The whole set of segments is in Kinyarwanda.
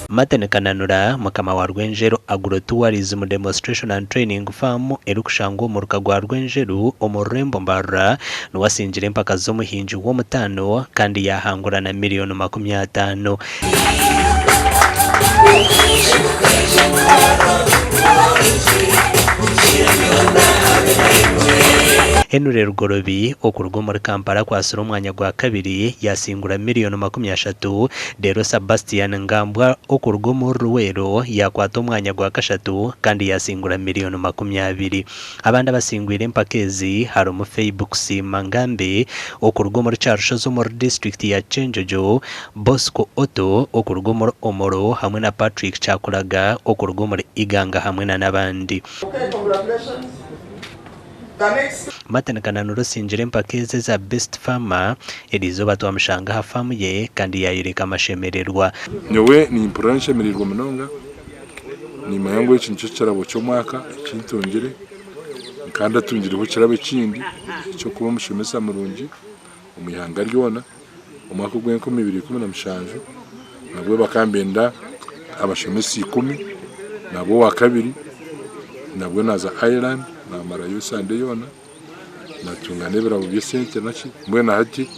Matene Kananura mukama wa Rwenjeru Agro-Tourism Demonstration and Training Farm erukushango mu ruka rwa Rwenjeru omurembo mbara n'uwasingire empaka ez'omuhingi w'omutano kandi yahangura na miliyoni 50. Henry Rugorobi okurwa muri Kampala kwasura umwanya gwa kabiri yasingura miliyoni 30. Dero Sebastian Ngambwa okurwa mu Ruwero yakwata umwanya gwa kashatu kandi yasingura miliyoni 20. Abandi basingwira empakezi hari mu Facebook Mangambe okurwa muri Charles zo muri district ya Chenjojo, Bosco Otto okurwa muri Omoro hamwe na Patrick Chakuraga okurwa muri Iganga hamwe na nabandi. Okay, congratulations. Matene Kananura singire empakeze za Best Farmer erizo batwamshanga hafamu ye kandi yayireka amashemererwa. Nyowe ni impuranshe merirwa munonga ni mayango y'icyo cyarabo cyo mwaka cyintongere kandi atungire ho cyarabe kindi cyo kuba mushemesa murungi umuyanga ryona umwaka gwe 2017 nabwo bakambenda abashemesi 10 nabo wa kabiri nabwo naza Ireland na marayo sande yona natunganebera mu byesente naki mbona hati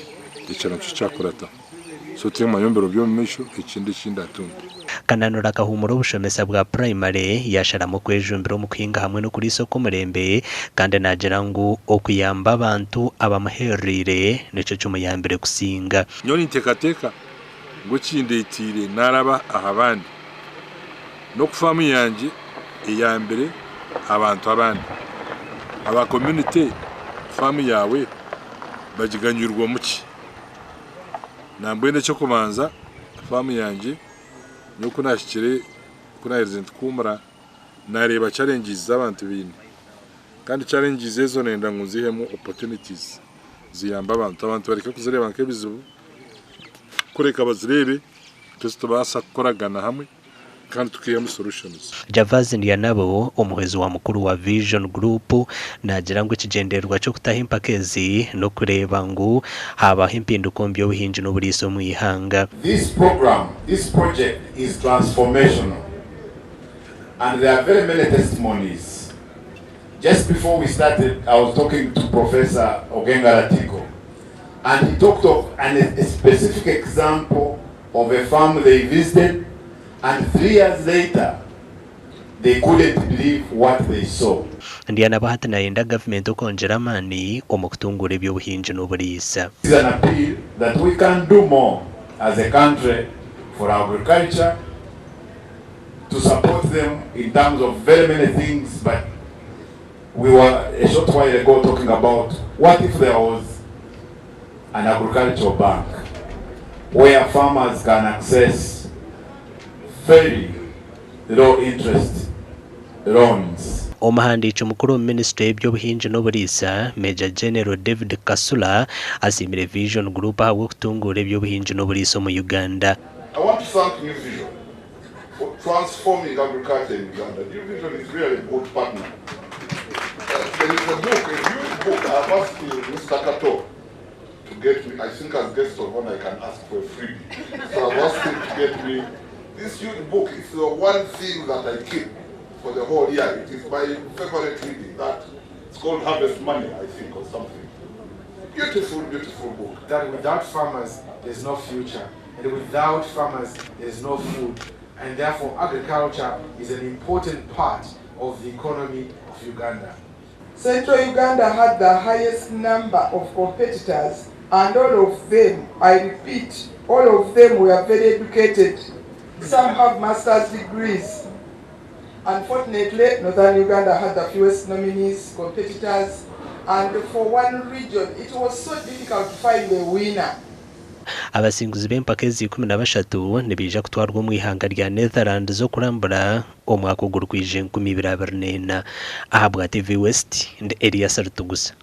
icyana cyakurata so tema yombero byo misho ikindi atunga. Kananura kahumura ubushomesa bwa primary yashara mu kwejumbira mu kwinga hamwe no kuri soko murembe kandi nagira ngo okuyamba abantu abamuherire nico cy'umuyambere kusinga nyoni ntekateka ngo kindetire naraba ahabandi no kufamu yanje iyambere abantu abandi aba community famu yawe bajiganyurwa muki nambwene cyo kubanza famu yanje no kunashikire kuna resident kumara nareba challenges z'abantu bindi kandi challenges ezo nenda nguzihemo opportunities ziyamba abantu bareka kuzireba nkebizubu kureka bazirebe tubasa koragana hamwe kandi tukiyemo solutions. Javazi ndiyanabo umuhezi wa mukuru wa Vision Group nagira ngo ikigenderwa cyo kutaha impakezi no kureba ngo haba impinduko mbyo buhinji no buriso mu ihanga. This project is transformational and there are very many testimonies. Just before we started, I was talking to Professor Ogengaratiko and he talked of a specific example of a farm they visited. And 3 years later, they couldn't believe what they saw. Ndiana bahati na yenda government okongera mani omukutungura ebyo buhinji no burisa. This is an appeal that we can do more as a country for agriculture to support them in terms of very many things, but we were a short while ago talking about what if there was an agricultural bank where farmers can access very low interest loans. Omuhandicho mukuru Ministry y'ebyo buhinji no burisa Major General David Kasula asimire Vision Group aho kutungura ebyo buhinji no burisa mu Uganda. I want to thank New Vision for transforming agriculture in Uganda. New Vision is really a good partner. There is a huge book. I've asked Mr. Kato to get me. I think as guest of honor I can ask for a freebie. So I've asked him to get me this huge book. Is the one thing that I keep for the whole year. It is my favorite reading. That it's called Harvest Money, I think, or something. Beautiful, beautiful book. That without farmers, there's no future, and without farmers, there's no food, and therefore agriculture is an important part of the economy of Uganda. Central Uganda had the highest number of competitors, and all of them, I repeat, all of them were very educated. Some have master's degrees. Unfortunately, Northern Uganda had the fewest nominees, competitors, and for one region, it was so difficult to find a winner. Abasinguzi b'empakezi 13 nibija kutwarwa mu ihanga rya Netherlands zo kurambura omwaka ogurkwije 2024 ahabwa TV West and Elias Rutugusa.